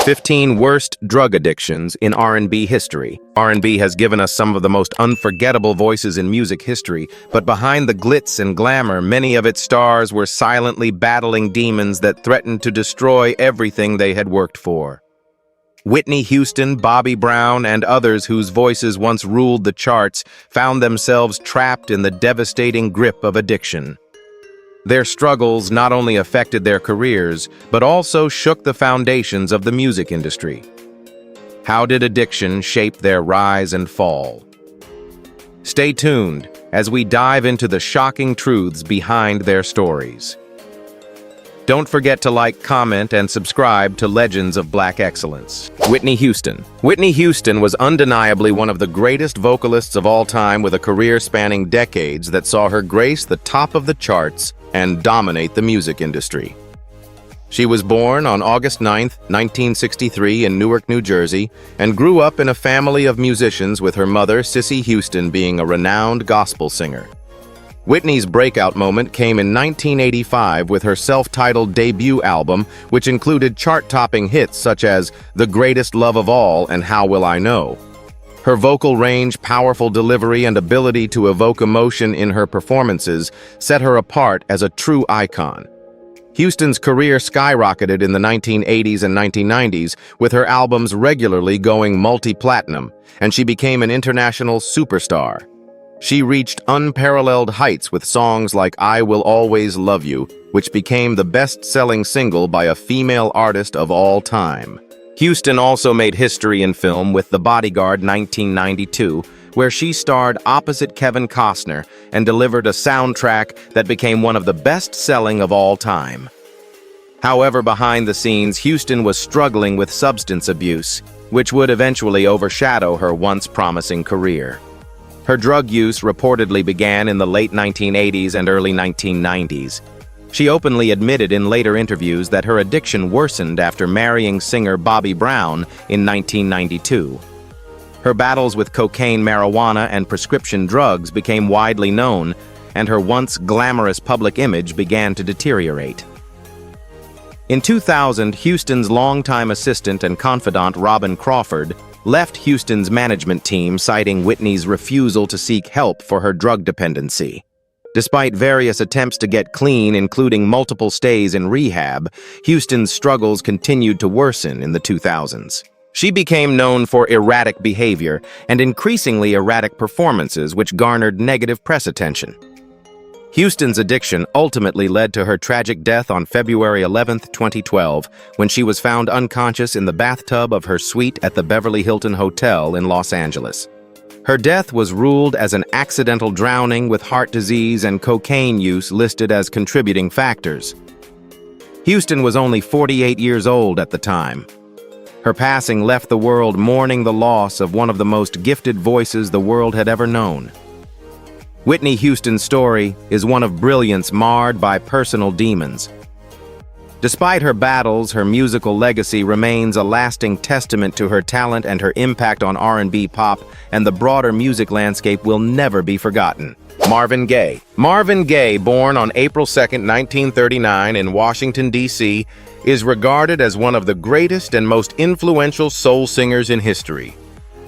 15 Worst Drug Addictions in R&B History. R&B has given us some of the most unforgettable voices in music history, but behind the glitz and glamour, many of its stars were silently battling demons that threatened to destroy everything they had worked for. Whitney Houston, Bobby Brown, and others whose voices once ruled the charts found themselves trapped in the devastating grip of addiction. Their struggles not only affected their careers, but also shook the foundations of the music industry. How did addiction shape their rise and fall? Stay tuned as we dive into the shocking truths behind their stories. Don't forget to like, comment, and subscribe to Legends of Black Excellence. Whitney Houston. Whitney Houston was undeniably one of the greatest vocalists of all time, with a career spanning decades that saw her grace the top of the charts and dominate the music industry. She was born on August 9, 1963 in Newark, New Jersey, and grew up in a family of musicians, with her mother, Cissy Houston, being a renowned gospel singer. Whitney's breakout moment came in 1985 with her self-titled debut album, which included chart-topping hits such as The Greatest Love of All and How Will I Know. Her vocal range, powerful delivery, and ability to evoke emotion in her performances set her apart as a true icon. Houston's career skyrocketed in the 1980s and 1990s, with her albums regularly going multi-platinum, and she became an international superstar. She reached unparalleled heights with songs like I Will Always Love You, which became the best-selling single by a female artist of all time. Houston also made history in film with The Bodyguard 1992, where she starred opposite Kevin Costner and delivered a soundtrack that became one of the best-selling of all time. However, behind the scenes, Houston was struggling with substance abuse, which would eventually overshadow her once promising career. Her drug use reportedly began in the late 1980s and early 1990s. She openly admitted in later interviews that her addiction worsened after marrying singer Bobby Brown in 1992. Her battles with cocaine, marijuana, and prescription drugs became widely known, and her once glamorous public image began to deteriorate. In 2000, Houston's longtime assistant and confidant Robin Crawford left Houston's management team, citing Whitney's refusal to seek help for her drug dependency. Despite various attempts to get clean, including multiple stays in rehab, Houston's struggles continued to worsen in the 2000s. She became known for erratic behavior and increasingly erratic performances, which garnered negative press attention. Houston's addiction ultimately led to her tragic death on February 11, 2012, when she was found unconscious in the bathtub of her suite at the Beverly Hilton Hotel in Los Angeles. Her death was ruled as an accidental drowning, with heart disease and cocaine use listed as contributing factors. Houston was only 48 years old at the time. Her passing left the world mourning the loss of one of the most gifted voices the world had ever known. Whitney Houston's story is one of brilliance marred by personal demons. Despite her battles, her musical legacy remains a lasting testament to her talent, and her impact on R&B pop and the broader music landscape will never be forgotten. Marvin Gaye. Marvin Gaye, born on April 2, 1939 in Washington, D.C., is regarded as one of the greatest and most influential soul singers in history.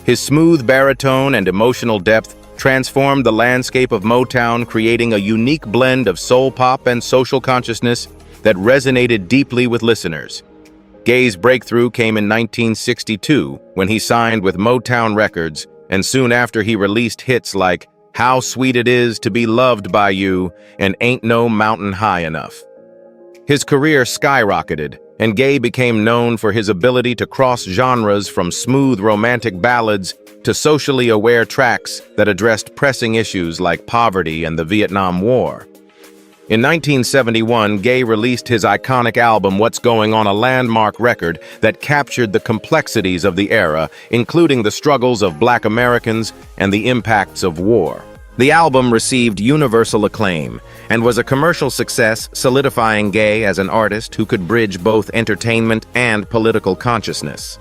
His smooth baritone and emotional depth transformed the landscape of Motown, creating a unique blend of soul pop and social consciousness that resonated deeply with listeners. Gaye's breakthrough came in 1962 when he signed with Motown Records, and soon after he released hits like How Sweet It Is to Be Loved by You and Ain't No Mountain High Enough. His career skyrocketed, and Gaye became known for his ability to cross genres, from smooth romantic ballads to socially aware tracks that addressed pressing issues like poverty and the Vietnam War. In 1971, Gaye released his iconic album What's Going On, a landmark record that captured the complexities of the era, including the struggles of Black Americans and the impacts of war. The album received universal acclaim and was a commercial success, solidifying Gaye as an artist who could bridge both entertainment and political consciousness.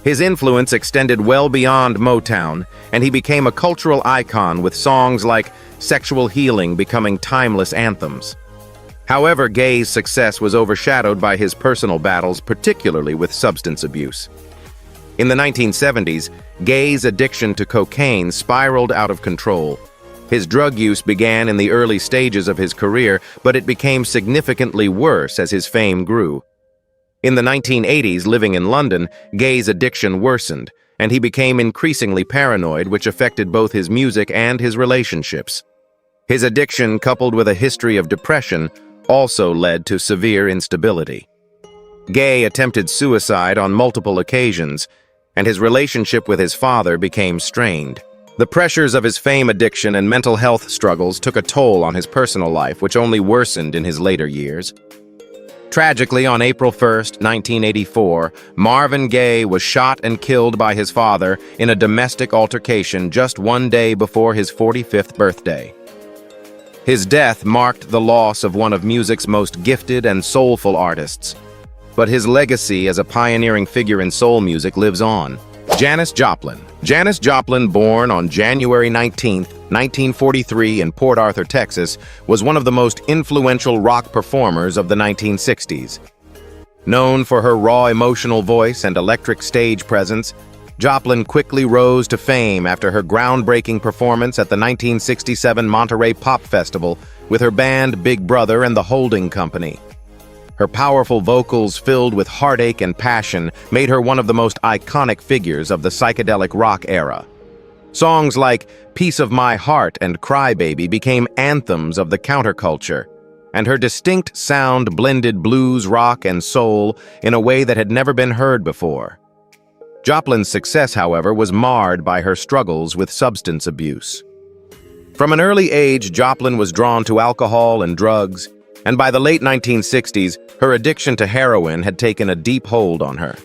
His influence extended well beyond Motown, and he became a cultural icon, with songs like Sexual Healing becoming timeless anthems. However, Gaye's success was overshadowed by his personal battles, particularly with substance abuse. In the 1970s, Gaye's addiction to cocaine spiraled out of control. His drug use began in the early stages of his career, but it became significantly worse as his fame grew. In the 1980s, living in London, Gaye's addiction worsened, and he became increasingly paranoid, which affected both his music and his relationships. His addiction, coupled with a history of depression, also led to severe instability. Gaye attempted suicide on multiple occasions, and his relationship with his father became strained. The pressures of his fame addiction and mental health struggles took a toll on his personal life, which only worsened in his later years. Tragically, on April 1, 1984, Marvin Gaye was shot and killed by his father in a domestic altercation just one day before his 45th birthday. His death marked the loss of one of music's most gifted and soulful artists, but his legacy as a pioneering figure in soul music lives on. Janis Joplin. Janis Joplin, born on January 19, 1943 in Port Arthur, Texas, was one of the most influential rock performers of the 1960s. Known for her raw emotional voice and electric stage presence, Joplin quickly rose to fame after her groundbreaking performance at the 1967 Monterey Pop Festival with her band Big Brother and the Holding Company. Her powerful vocals, filled with heartache and passion, made her one of the most iconic figures of the psychedelic rock era. Songs like Piece of My Heart and Cry Baby became anthems of the counterculture, and her distinct sound blended blues, rock, and soul in a way that had never been heard before. Joplin's success, however, was marred by her struggles with substance abuse. From an early age, Joplin was drawn to alcohol and drugs, and by the late 1960s, her addiction to heroin had taken a deep hold on her.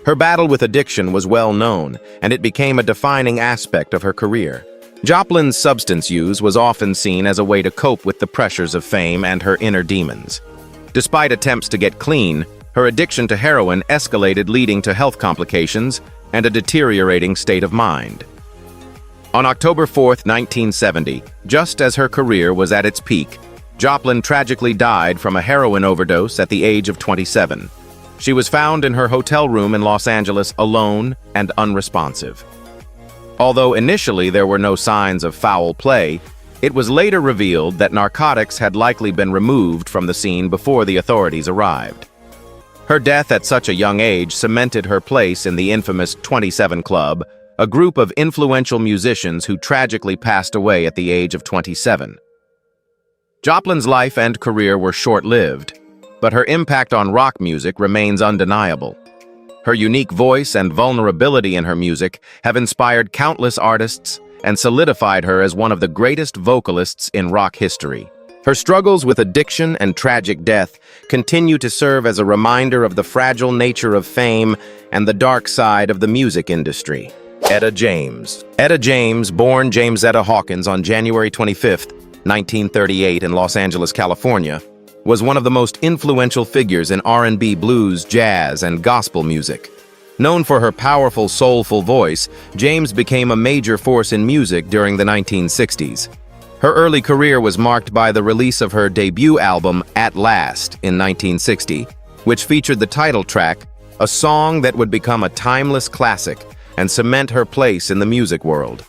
Her battle with addiction was well known, and it became a defining aspect of her career. Joplin's substance use was often seen as a way to cope with the pressures of fame and her inner demons. Despite attempts to get clean, her addiction to heroin escalated, leading to health complications and a deteriorating state of mind. On October 4, 1970, just as her career was at its peak, Joplin tragically died from a heroin overdose at the age of 27. She was found in her hotel room in Los Angeles alone and unresponsive. Although initially there were no signs of foul play, it was later revealed that narcotics had likely been removed from the scene before the authorities arrived. Her death at such a young age cemented her place in the infamous 27 Club, a group of influential musicians who tragically passed away at the age of 27. Joplin's life and career were short-lived, but her impact on rock music remains undeniable. Her unique voice and vulnerability in her music have inspired countless artists and solidified her as one of the greatest vocalists in rock history. Her struggles with addiction and tragic death continue to serve as a reminder of the fragile nature of fame and the dark side of the music industry. Etta James. Etta James, born James Etta Hawkins on January 25, 1938 in Los Angeles, California, was one of the most influential figures in R&B, blues, jazz, and gospel music. Known for her powerful, soulful voice, James became a major force in music during the 1960s. Her early career was marked by the release of her debut album, At Last, in 1960, which featured the title track, a song that would become a timeless classic and cement her place in the music world.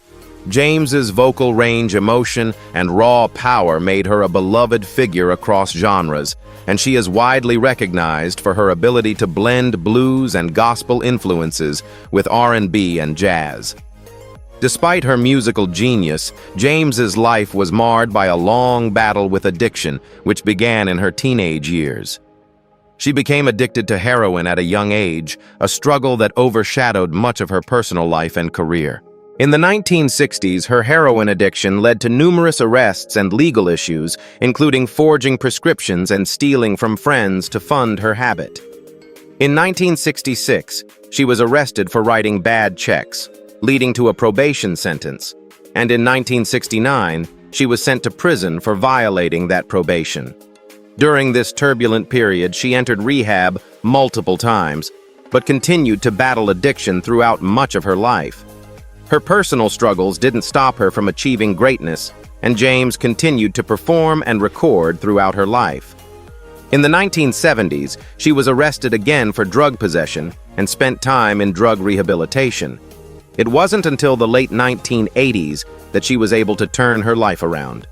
James's vocal range, emotion, and raw power made her a beloved figure across genres, and she is widely recognized for her ability to blend blues and gospel influences with R&B and jazz. Despite her musical genius, James's life was marred by a long battle with addiction, which began in her teenage years. She became addicted to heroin at a young age, a struggle that overshadowed much of her personal life and career. In the 1960s, her heroin addiction led to numerous arrests and legal issues, including forging prescriptions and stealing from friends to fund her habit. In 1966, she was arrested for writing bad checks, leading to a probation sentence, and in 1969, she was sent to prison for violating that probation. During this turbulent period, she entered rehab multiple times, but continued to battle addiction throughout much of her life. Her personal struggles didn't stop her from achieving greatness, and James continued to perform and record throughout her life. In the 1970s, she was arrested again for drug possession and spent time in drug rehabilitation. It wasn't until the late 1980s that she was able to turn her life around.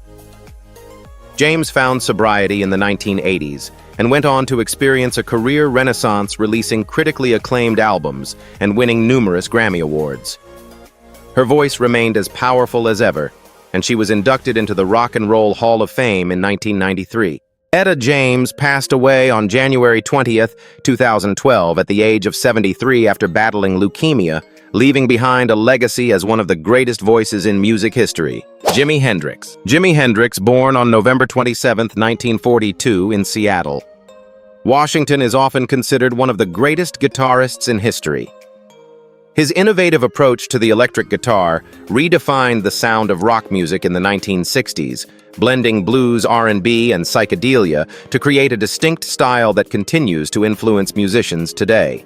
James found sobriety in the 1980s and went on to experience a career renaissance, releasing critically acclaimed albums and winning numerous Grammy Awards. Her voice remained as powerful as ever, and she was inducted into the Rock and Roll Hall of Fame in 1993. Etta James passed away on January 20th, 2012 at the age of 73 after battling leukemia, leaving behind a legacy as one of the greatest voices in music history. Jimi Hendrix. Jimi Hendrix, born on November 27, 1942 in Seattle, Washington, is often considered one of the greatest guitarists in history. His innovative approach to the electric guitar redefined the sound of rock music in the 1960s, blending blues, R&B, and psychedelia to create a distinct style that continues to influence musicians today.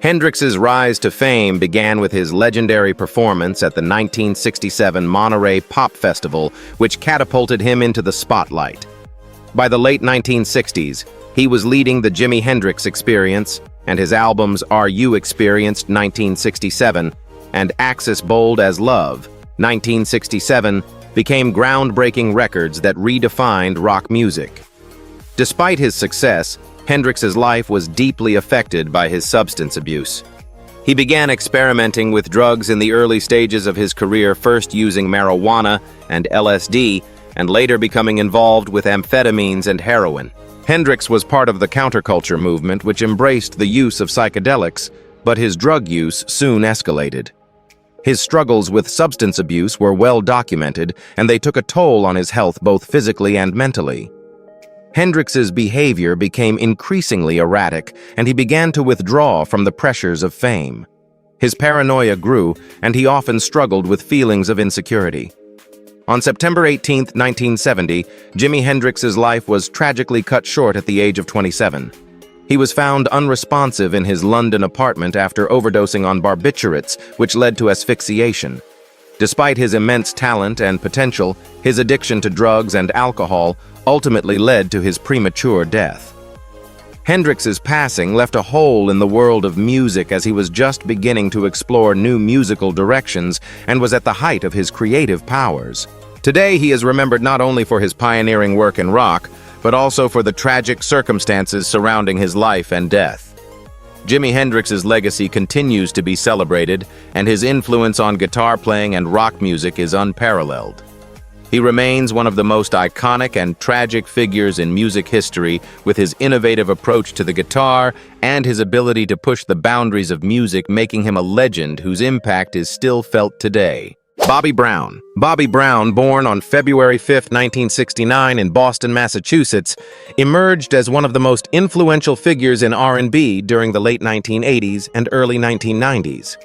Hendrix's rise to fame began with his legendary performance at the 1967 Monterey Pop Festival, which catapulted him into the spotlight. By the late 1960s, he was leading the Jimi Hendrix Experience, and his albums Are You Experienced, 1967, and Axis Bold as Love, 1967, became groundbreaking records that redefined rock music. Despite his success, Hendrix's life was deeply affected by his substance abuse. He began experimenting with drugs in the early stages of his career, first using marijuana and LSD, and later becoming involved with amphetamines and heroin. Hendrix was part of the counterculture movement, which embraced the use of psychedelics, but his drug use soon escalated. His struggles with substance abuse were well documented, and they took a toll on his health both physically and mentally. Hendrix's behavior became increasingly erratic, and he began to withdraw from the pressures of fame. His paranoia grew, and he often struggled with feelings of insecurity. On September 18, 1970, Jimi Hendrix's life was tragically cut short at the age of 27. He was found unresponsive in his London apartment after overdosing on barbiturates, which led to asphyxiation. Despite his immense talent and potential, his addiction to drugs and alcohol ultimately led to his premature death. Hendrix's passing left a hole in the world of music as he was just beginning to explore new musical directions and was at the height of his creative powers. Today, he is remembered not only for his pioneering work in rock, but also for the tragic circumstances surrounding his life and death. Jimi Hendrix's legacy continues to be celebrated, and his influence on guitar playing and rock music is unparalleled. He remains one of the most iconic and tragic figures in music history, with his innovative approach to the guitar and his ability to push the boundaries of music, making him a legend whose impact is still felt today. Bobby Brown. Bobby Brown, born on February 5, 1969 in Boston, Massachusetts, emerged as one of the most influential figures in R&B during the late 1980s and early 1990s.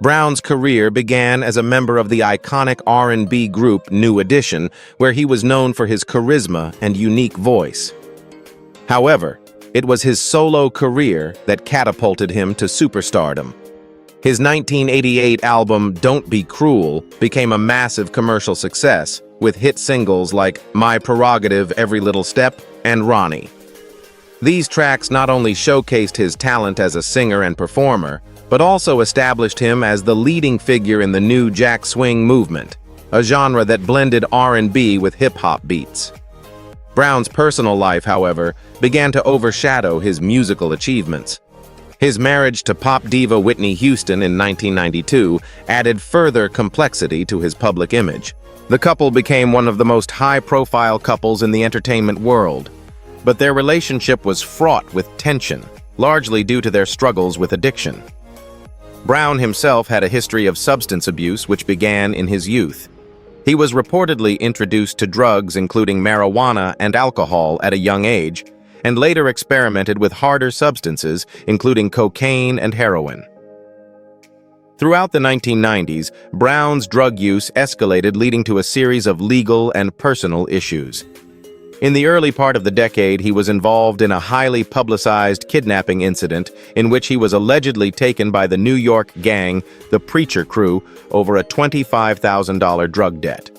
Brown's career began as a member of the iconic R&B group New Edition, where he was known for his charisma and unique voice. However, it was his solo career that catapulted him to superstardom. His 1988 album, Don't Be Cruel, became a massive commercial success, with hit singles like My Prerogative, Every Little Step, and Ronnie. These tracks not only showcased his talent as a singer and performer, but also established him as the leading figure in the new jack swing movement, a genre that blended R&B with hip-hop beats. Brown's personal life, however, began to overshadow his musical achievements. His marriage to pop diva Whitney Houston in 1992 added further complexity to his public image. The couple became one of the most high-profile couples in the entertainment world, but their relationship was fraught with tension, largely due to their struggles with addiction. Brown himself had a history of substance abuse which began in his youth. He was reportedly introduced to drugs including marijuana and alcohol at a young age, and later experimented with harder substances, including cocaine and heroin. Throughout the 1990s, Brown's drug use escalated, leading to a series of legal and personal issues. In the early part of the decade, he was involved in a highly publicized kidnapping incident in which he was allegedly taken by the New York gang, the Preacher Crew, over a $25,000 drug debt.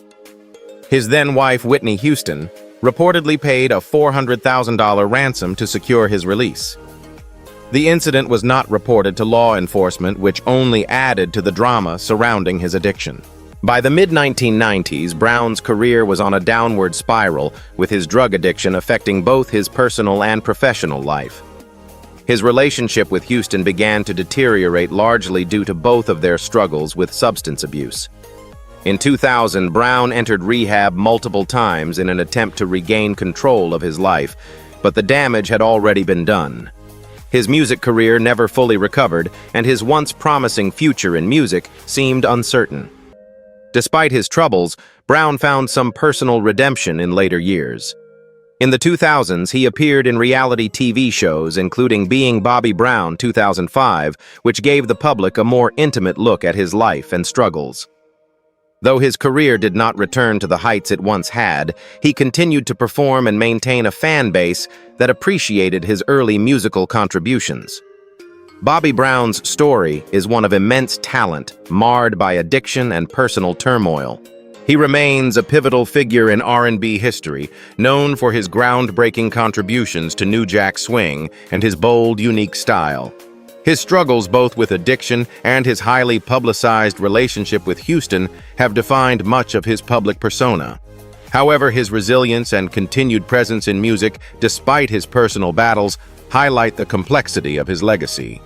His then-wife, Whitney Houston, reportedly paid a $400,000 ransom to secure his release. The incident was not reported to law enforcement, which only added to the drama surrounding his addiction. By the mid-1990s, Brown's career was on a downward spiral, with his drug addiction affecting both his personal and professional life. His relationship with Houston began to deteriorate largely due to both of their struggles with substance abuse. In 2000, Brown entered rehab multiple times in an attempt to regain control of his life, but the damage had already been done. His music career never fully recovered, and his once promising future in music seemed uncertain. Despite his troubles, Brown found some personal redemption in later years. In the 2000s, he appeared in reality TV shows, including Being Bobby Brown 2005, which gave the public a more intimate look at his life and struggles. Though his career did not return to the heights it once had, he continued to perform and maintain a fan base that appreciated his early musical contributions. Bobby Brown's story is one of immense talent, marred by addiction and personal turmoil. He remains a pivotal figure in R&B history, known for his groundbreaking contributions to New Jack Swing and his bold, unique style. His struggles both with addiction and his highly publicized relationship with Houston have defined much of his public persona. However, his resilience and continued presence in music, despite his personal battles, highlight the complexity of his legacy.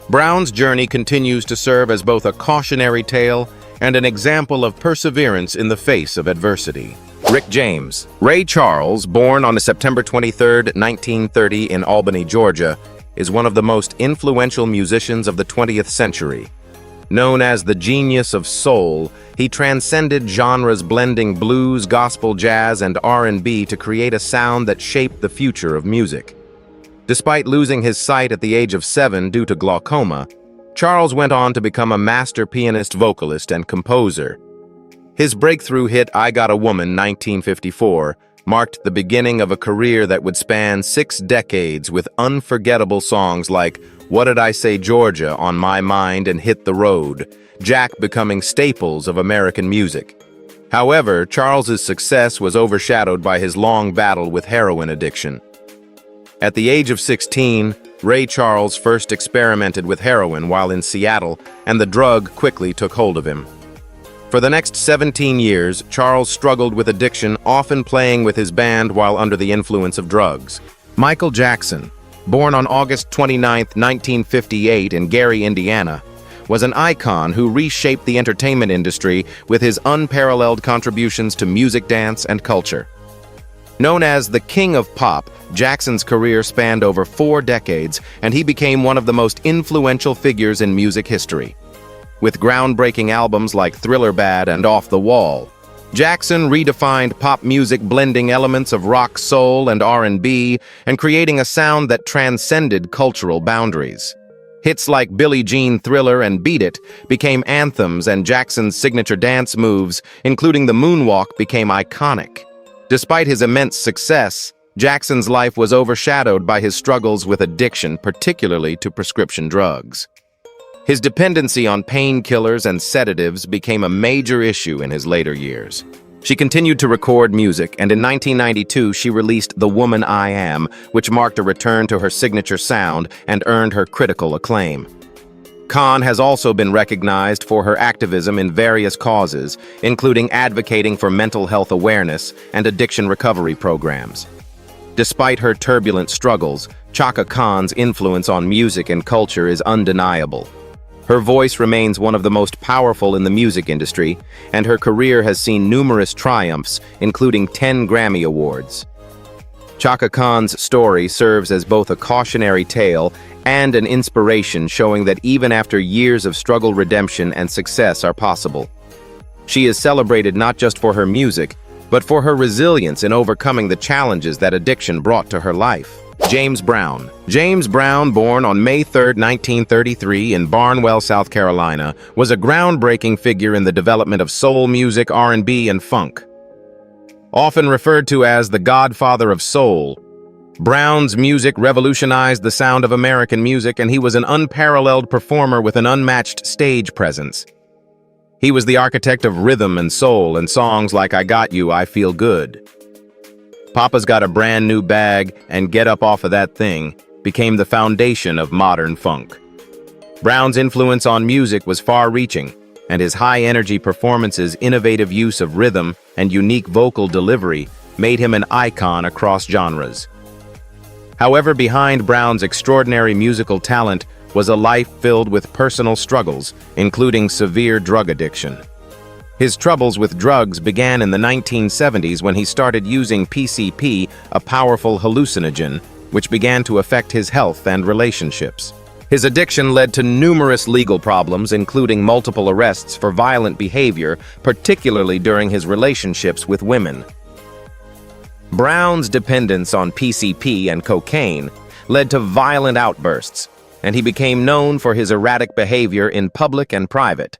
Brown's journey continues to serve as both a cautionary tale and an example of perseverance in the face of adversity. Rick James. Ray Charles, born on September 23, 1930 in Albany, Georgia, is one of the most influential musicians of the 20th century. Known as the genius of soul, he transcended genres blending blues, gospel, jazz, and R&B to create a sound that shaped the future of music. Despite losing his sight at the age of 7 due to glaucoma, Charles went on to become a master pianist, vocalist, and composer. His breakthrough hit I Got a Woman 1954 marked the beginning of a career that would span 6 decades with unforgettable songs like What Did I Say Georgia, On My Mind, and Hit the Road, Jack becoming staples of American music. However, Charles's success was overshadowed by his long battle with heroin addiction. At the age of 16, Ray Charles first experimented with heroin while in Seattle, and the drug quickly took hold of him. For the next 17 years, Charles struggled with addiction, often playing with his band while under the influence of drugs. Michael Jackson, born on August 29, 1958 in Gary, Indiana, was an icon who reshaped the entertainment industry with his unparalleled contributions to music, dance, and culture. Known as the King of Pop, Jackson's career spanned over 4 decades, and he became one of the most influential figures in music history. With groundbreaking albums like Thriller Bad and Off the Wall, Jackson redefined pop music, blending elements of rock, soul, and R&B, and creating a sound that transcended cultural boundaries. Hits like Billie Jean, Thriller, and Beat It became anthems, and Jackson's signature dance moves, including the moonwalk, became iconic. Despite his immense success, Jackson's life was overshadowed by his struggles with addiction, particularly to prescription drugs. His dependency on painkillers and sedatives became a major issue in his later years. She continued to record music, and in 1992 she released The Woman I Am, which marked a return to her signature sound and earned her critical acclaim. Khan has also been recognized for her activism in various causes, including advocating for mental health awareness and addiction recovery programs. Despite her turbulent struggles, Chaka Khan's influence on music and culture is undeniable. Her voice remains one of the most powerful in the music industry, and her career has seen numerous triumphs, including 10 Grammy Awards. Chaka Khan's story serves as both a cautionary tale and an inspiration, showing that even after years of struggle, redemption and success are possible. She is celebrated not just for her music, but for her resilience in overcoming the challenges that addiction brought to her life. James Brown. James Brown, born on May 3, 1933 in Barnwell, South Carolina, was a groundbreaking figure in the development of soul music, R&B, and funk. Often referred to as the godfather of soul, Brown's music revolutionized the sound of American music, and he was an unparalleled performer with an unmatched stage presence. He was the architect of rhythm and soul, and songs like I Got You, I Feel Good. "Papa's got a brand new bag and get up off of that thing" became the foundation of modern funk. Brown's influence on music was far-reaching, and his high-energy performances, innovative use of rhythm, and unique vocal delivery made him an icon across genres. However, behind Brown's extraordinary musical talent was a life filled with personal struggles, including severe drug addiction. His troubles with drugs began in the 1970s when he started using PCP, a powerful hallucinogen, which began to affect his health and relationships. His addiction led to numerous legal problems, including multiple arrests for violent behavior, particularly during his relationships with women. Brown's dependence on PCP and cocaine led to violent outbursts, and he became known for his erratic behavior in public and private.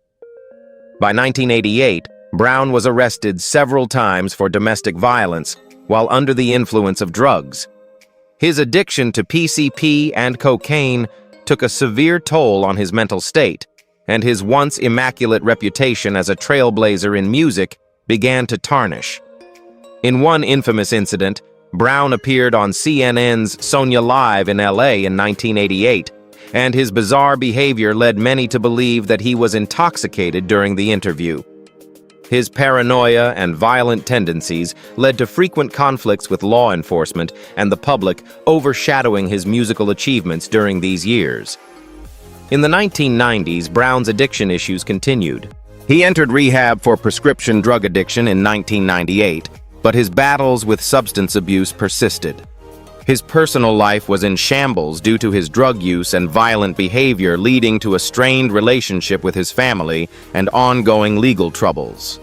By 1988, Brown was arrested several times for domestic violence while under the influence of drugs. His addiction to PCP and cocaine took a severe toll on his mental state, and his once immaculate reputation as a trailblazer in music began to tarnish. In one infamous incident, Brown appeared on CNN's Sonia Live in LA in 1988, and his bizarre behavior led many to believe that he was intoxicated during the interview. His paranoia and violent tendencies led to frequent conflicts with law enforcement and the public, overshadowing his musical achievements during these years. In the 1990s, Brown's addiction issues continued. He entered rehab for prescription drug addiction in 1998, but his battles with substance abuse persisted. His personal life was in shambles due to his drug use and violent behavior, leading to a strained relationship with his family and ongoing legal troubles.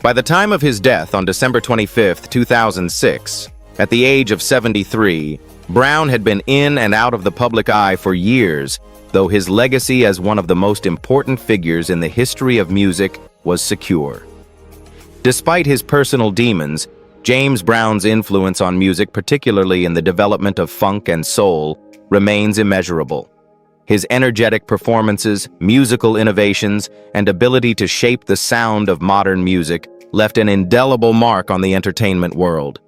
By the time of his death on December 25, 2006, at the age of 73, Brown had been in and out of the public eye for years, though his legacy as one of the most important figures in the history of music was secure. Despite his personal demons, James Brown's influence on music, particularly in the development of funk and soul, remains immeasurable. His energetic performances, musical innovations, and ability to shape the sound of modern music left an indelible mark on the entertainment world.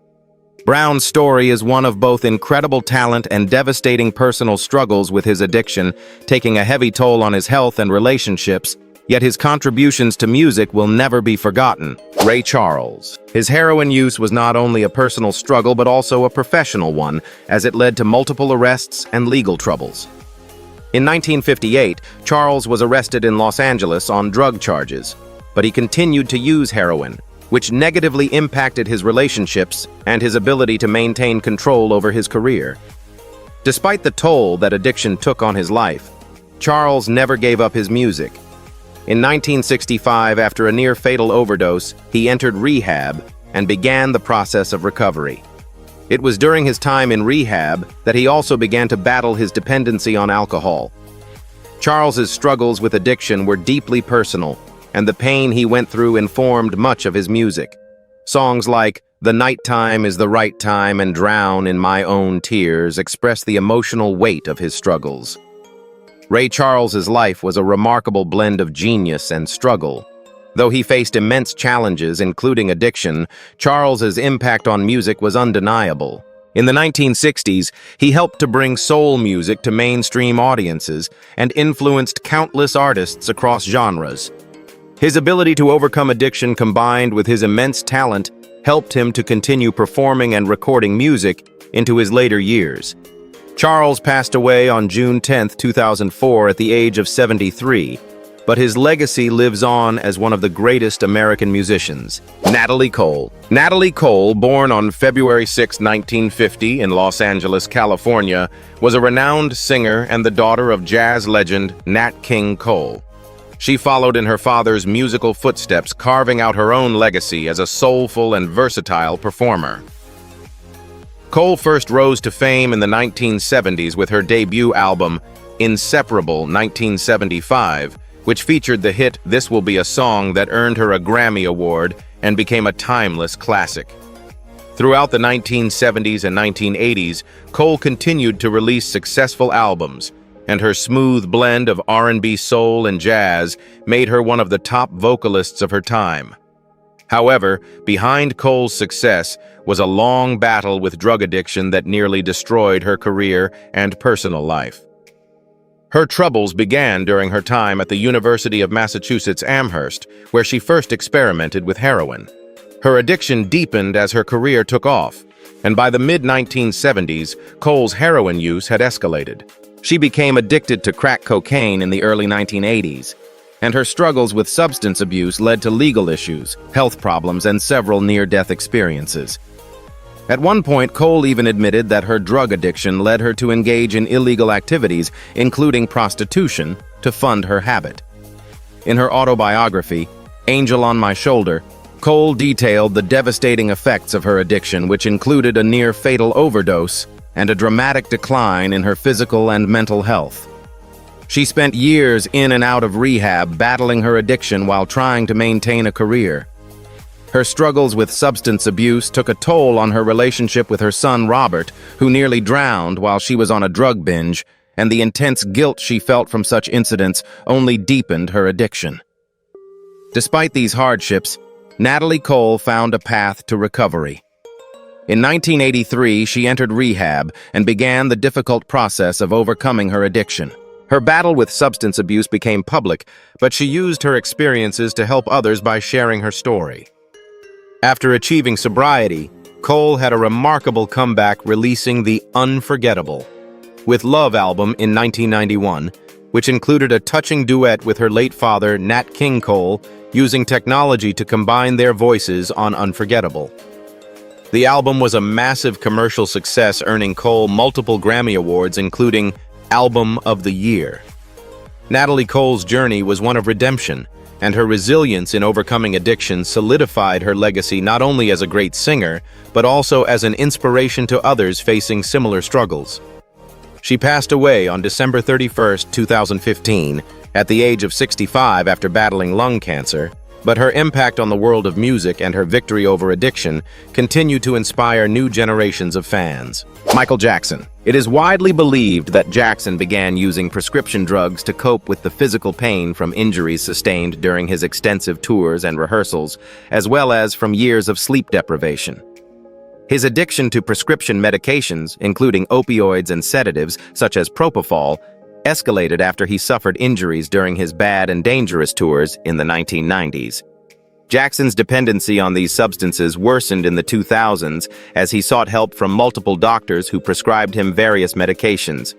Brown's story is one of both incredible talent and devastating personal struggles, with his addiction taking a heavy toll on his health and relationships, yet his contributions to music will never be forgotten. Ray Charles. His heroin use was not only a personal struggle but also a professional one, as it led to multiple arrests and legal troubles. In 1958, Charles was arrested in Los Angeles on drug charges, but he continued to use heroin, which negatively impacted his relationships and his ability to maintain control over his career. Despite the toll that addiction took on his life, Charles never gave up his music. In 1965, after a near-fatal overdose, he entered rehab and began the process of recovery. It was during his time in rehab that he also began to battle his dependency on alcohol. Charles's struggles with addiction were deeply personal, and the pain he went through informed much of his music. Songs like "The Nighttime is the Right Time" and "Drown in My Own Tears" express the emotional weight of his struggles. Ray Charles's life was a remarkable blend of genius and struggle. Though he faced immense challenges, including addiction, Charles's impact on music was undeniable. In the 1960s, he helped to bring soul music to mainstream audiences and influenced countless artists across genres. His ability to overcome addiction, combined with his immense talent, helped him to continue performing and recording music into his later years. Charles passed away on June 10, 2004, at the age of 73, but his legacy lives on as one of the greatest American musicians. Natalie Cole. Natalie Cole, born on February 6, 1950 in Los Angeles, California, was a renowned singer and the daughter of jazz legend Nat King Cole. She followed in her father's musical footsteps, carving out her own legacy as a soulful and versatile performer. Cole first rose to fame in the 1970s with her debut album, Inseparable 1975, which featured the hit "This Will Be a Song" that earned her a Grammy Award and became a timeless classic. Throughout the 1970s and 1980s, Cole continued to release successful albums, and her smooth blend of R&B, soul, and jazz made her one of the top vocalists of her time. However, behind Cole's success was a long battle with drug addiction that nearly destroyed her career and personal life. Her troubles began during her time at the University of Massachusetts Amherst, where she first experimented with heroin. Her addiction deepened as her career took off, and by the mid-1970s, Cole's heroin use had escalated. She became addicted to crack cocaine in the early 1980s, and her struggles with substance abuse led to legal issues, health problems, and several near-death experiences. At one point, Cole even admitted that her drug addiction led her to engage in illegal activities, including prostitution, to fund her habit. In her autobiography, Angel on My Shoulder, Cole detailed the devastating effects of her addiction, which included a near-fatal overdose and a dramatic decline in her physical and mental health. She spent years in and out of rehab battling her addiction while trying to maintain a career. Her struggles with substance abuse took a toll on her relationship with her son Robert, who nearly drowned while she was on a drug binge, and the intense guilt she felt from such incidents only deepened her addiction. Despite these hardships, Natalie Cole found a path to recovery. In 1983, she entered rehab and began the difficult process of overcoming her addiction. Her battle with substance abuse became public, but she used her experiences to help others by sharing her story. After achieving sobriety, Cole had a remarkable comeback, releasing the Unforgettable with Love album in 1991, which included a touching duet with her late father, Nat King Cole, using technology to combine their voices on Unforgettable. The album was a massive commercial success, earning Cole multiple Grammy Awards, including Album of the Year. Natalie Cole's journey was one of redemption, and her resilience in overcoming addiction solidified her legacy not only as a great singer, but also as an inspiration to others facing similar struggles. She passed away on December 31, 2015, at the age of 65 after battling lung cancer, but her impact on the world of music and her victory over addiction continue to inspire new generations of fans. Michael Jackson. It is widely believed that Jackson began using prescription drugs to cope with the physical pain from injuries sustained during his extensive tours and rehearsals, as well as from years of sleep deprivation. His addiction to prescription medications, including opioids and sedatives such as propofol, escalated after he suffered injuries during his Bad and Dangerous tours in the 1990s. Jackson's dependency on these substances worsened in the 2000s as he sought help from multiple doctors who prescribed him various medications.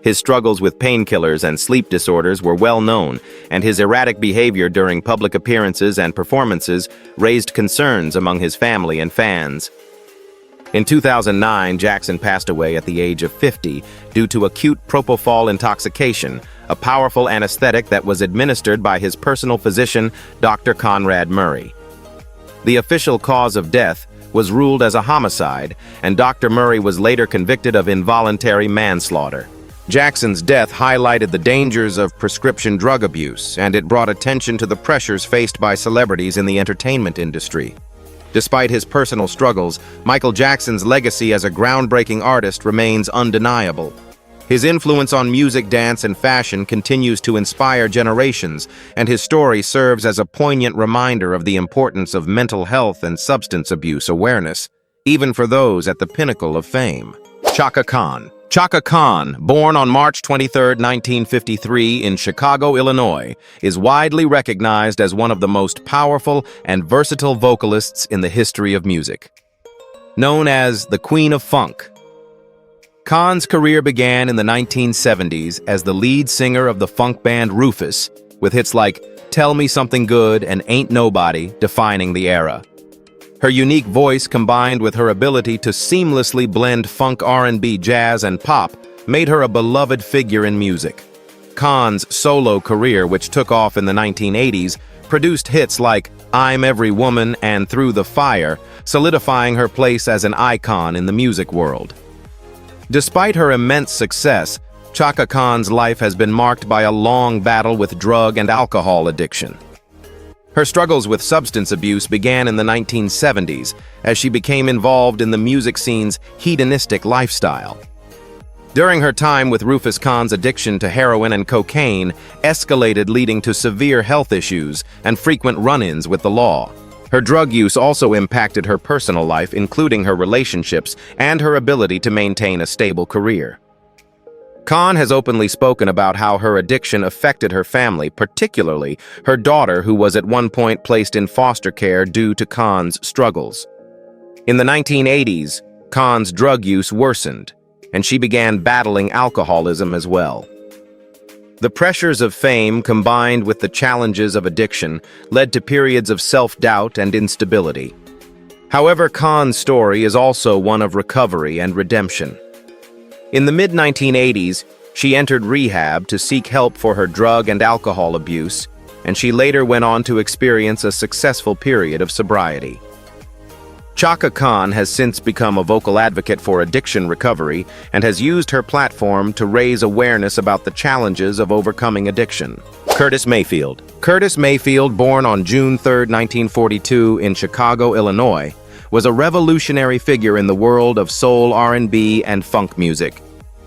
His struggles with painkillers and sleep disorders were well known, and his erratic behavior during public appearances and performances raised concerns among his family and fans. In 2009, Jackson passed away at the age of 50 due to acute propofol intoxication, a powerful anesthetic that was administered by his personal physician, Dr. Conrad Murray. The official cause of death was ruled as a homicide, and Dr. Murray was later convicted of involuntary manslaughter. Jackson's death highlighted the dangers of prescription drug abuse, and it brought attention to the pressures faced by celebrities in the entertainment industry. Despite his personal struggles, Michael Jackson's legacy as a groundbreaking artist remains undeniable. His influence on music, dance, and fashion continues to inspire generations, and his story serves as a poignant reminder of the importance of mental health and substance abuse awareness, even for those at the pinnacle of fame. Chaka Khan. Chaka Khan, born on March 23, 1953 in Chicago, Illinois, is widely recognized as one of the most powerful and versatile vocalists in the history of music. Known as the Queen of Funk, Khan's career began in the 1970s as the lead singer of the funk band Rufus, with hits like Tell Me Something Good and Ain't Nobody defining the era. Her unique voice, combined with her ability to seamlessly blend funk, R&B, jazz, and pop, made her a beloved figure in music. Khan's solo career, which took off in the 1980s, produced hits like I'm Every Woman and Through the Fire, solidifying her place as an icon in the music world. Despite her immense success, Chaka Khan's life has been marked by a long battle with drug and alcohol addiction. Her struggles with substance abuse began in the 1970s as she became involved in the music scene's hedonistic lifestyle. During her time with Rufus, Khan's addiction to heroin and cocaine escalated, leading to severe health issues and frequent run-ins with the law. Her drug use also impacted her personal life, including her relationships and her ability to maintain a stable career. Khan has openly spoken about how her addiction affected her family, particularly her daughter, who was at one point placed in foster care due to Khan's struggles. In the 1980s, Khan's drug use worsened, and she began battling alcoholism as well. The pressures of fame, combined with the challenges of addiction, led to periods of self-doubt and instability. However, Khan's story is also one of recovery and redemption. In the mid-1980s, she entered rehab to seek help for her drug and alcohol abuse, and she later went on to experience a successful period of sobriety. Chaka Khan has since become a vocal advocate for addiction recovery and has used her platform to raise awareness about the challenges of overcoming addiction. Curtis Mayfield. Curtis Mayfield, born on June 3, 1942 in Chicago, Illinois, was a revolutionary figure in the world of soul, R&B, and funk music.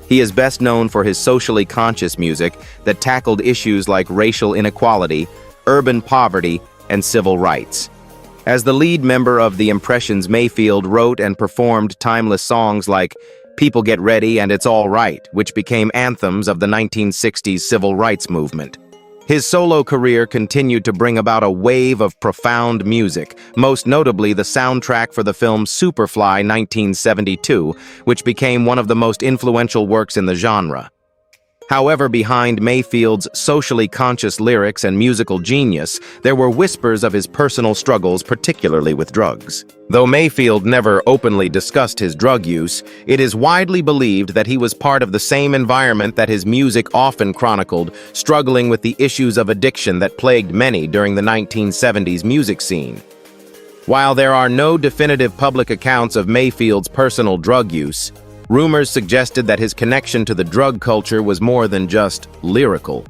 He is best known for his socially conscious music that tackled issues like racial inequality, urban poverty, and civil rights. As the lead member of the Impressions, Mayfield wrote and performed timeless songs like People Get Ready and It's All Right, which became anthems of the 1960s civil rights movement. His solo career continued to bring about a wave of profound music, most notably the soundtrack for the film Superfly 1972, which became one of the most influential works in the genre. However, behind Mayfield's socially conscious lyrics and musical genius, there were whispers of his personal struggles, particularly with drugs. Though Mayfield never openly discussed his drug use, it is widely believed that he was part of the same environment that his music often chronicled, struggling with the issues of addiction that plagued many during the 1970s music scene. While there are no definitive public accounts of Mayfield's personal drug use, rumors suggested that his connection to the drug culture was more than just lyrical.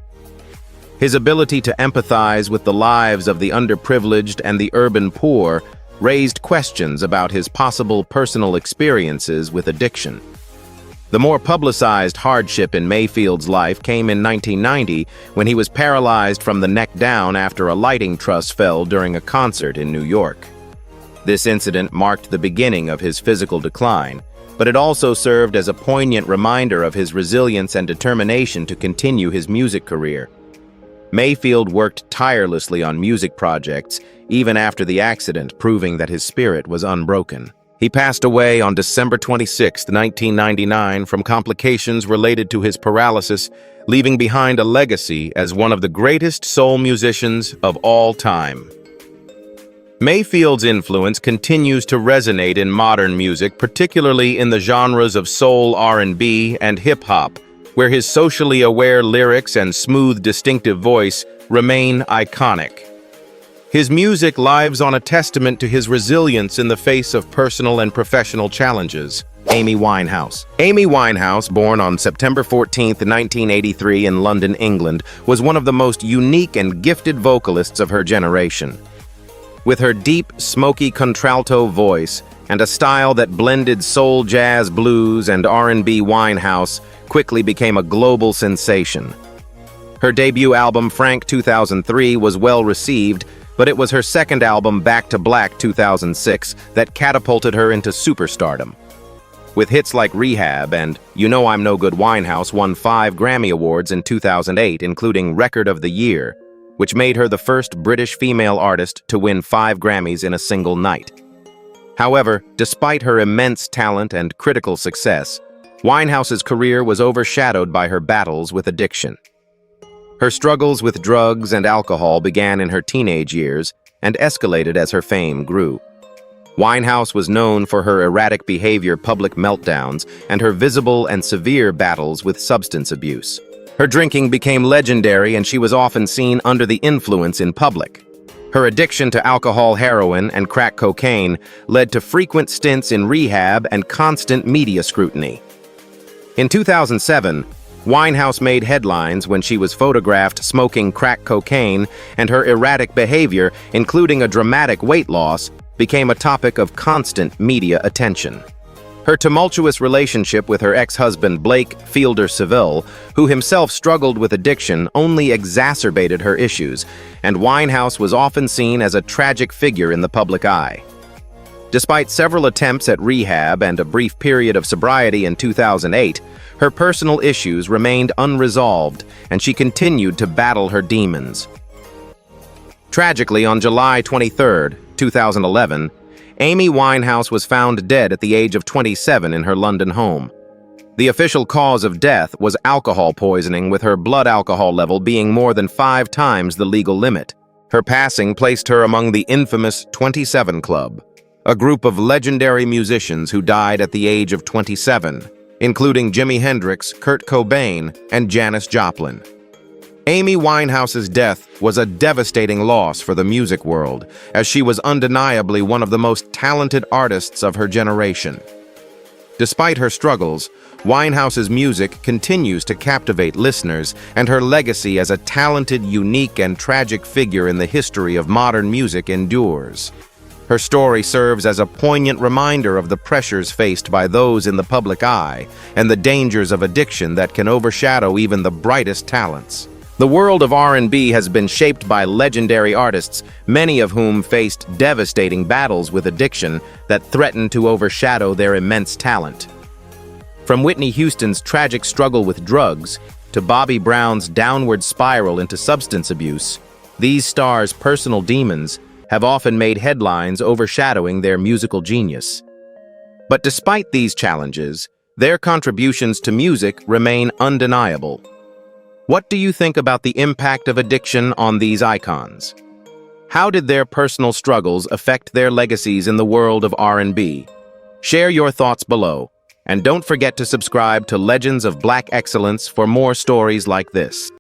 His ability to empathize with the lives of the underprivileged and the urban poor raised questions about his possible personal experiences with addiction. The more publicized hardship in Mayfield's life came in 1990 when he was paralyzed from the neck down after a lighting truss fell during a concert in New York. This incident marked the beginning of his physical decline, but it also served as a poignant reminder of his resilience and determination to continue his music career. Mayfield worked tirelessly on music projects, even after the accident, proving that his spirit was unbroken. He passed away on December 26, 1999, from complications related to his paralysis, leaving behind a legacy as one of the greatest soul musicians of all time. Mayfield's influence continues to resonate in modern music, particularly in the genres of soul, R&B, and hip-hop, where his socially aware lyrics and smooth, distinctive voice remain iconic. His music lives on a testament to his resilience in the face of personal and professional challenges. Amy Winehouse. Amy Winehouse, born on September 14, 1983 in London, England, was one of the most unique and gifted vocalists of her generation. With her deep, smoky contralto voice and a style that blended soul, jazz, blues, and R&B, Winehouse quickly became a global sensation. Her debut album, Frank 2003, was well received, but it was her second album, Back to Black 2006, that catapulted her into superstardom. With hits like Rehab and You Know I'm No Good, Winehouse won 5 Grammy Awards in 2008, including Record of the Year, which made her the first British female artist to win 5 Grammys in a single night. However, despite her immense talent and critical success, Winehouse's career was overshadowed by her battles with addiction. Her struggles with drugs and alcohol began in her teenage years and escalated as her fame grew. Winehouse was known for her erratic behavior, public meltdowns, and her visible and severe battles with substance abuse. Her drinking became legendary, and she was often seen under the influence in public. Her addiction to alcohol, heroin, and crack cocaine led to frequent stints in rehab and constant media scrutiny. In 2007, Winehouse made headlines when she was photographed smoking crack cocaine, and her erratic behavior, including a dramatic weight loss, became a topic of constant media attention. Her tumultuous relationship with her ex-husband Blake Fielder Seville, who himself struggled with addiction, only exacerbated her issues, and Winehouse was often seen as a tragic figure in the public eye. Despite several attempts at rehab and a brief period of sobriety in 2008, her personal issues remained unresolved, and she continued to battle her demons. Tragically, on July 23, 2011, Amy Winehouse was found dead at the age of 27 in her London home. The official cause of death was alcohol poisoning, with her blood alcohol level being more than 5 times the legal limit. Her passing placed her among the infamous 27 Club, a group of legendary musicians who died at the age of 27, including Jimi Hendrix, Kurt Cobain, and Janis Joplin. Amy Winehouse's death was a devastating loss for the music world, as she was undeniably one of the most talented artists of her generation. Despite her struggles, Winehouse's music continues to captivate listeners, and her legacy as a talented, unique, and tragic figure in the history of modern music endures. Her story serves as a poignant reminder of the pressures faced by those in the public eye and the dangers of addiction that can overshadow even the brightest talents. The world of R&B has been shaped by legendary artists, many of whom faced devastating battles with addiction that threatened to overshadow their immense talent. From Whitney Houston's tragic struggle with drugs to Bobby Brown's downward spiral into substance abuse, these stars' personal demons have often made headlines overshadowing their musical genius. But despite these challenges, their contributions to music remain undeniable. What do you think about the impact of addiction on these icons? How did their personal struggles affect their legacies in the world of R&B? Share your thoughts below, and don't forget to subscribe to Legends of Black Excellence for more stories like this.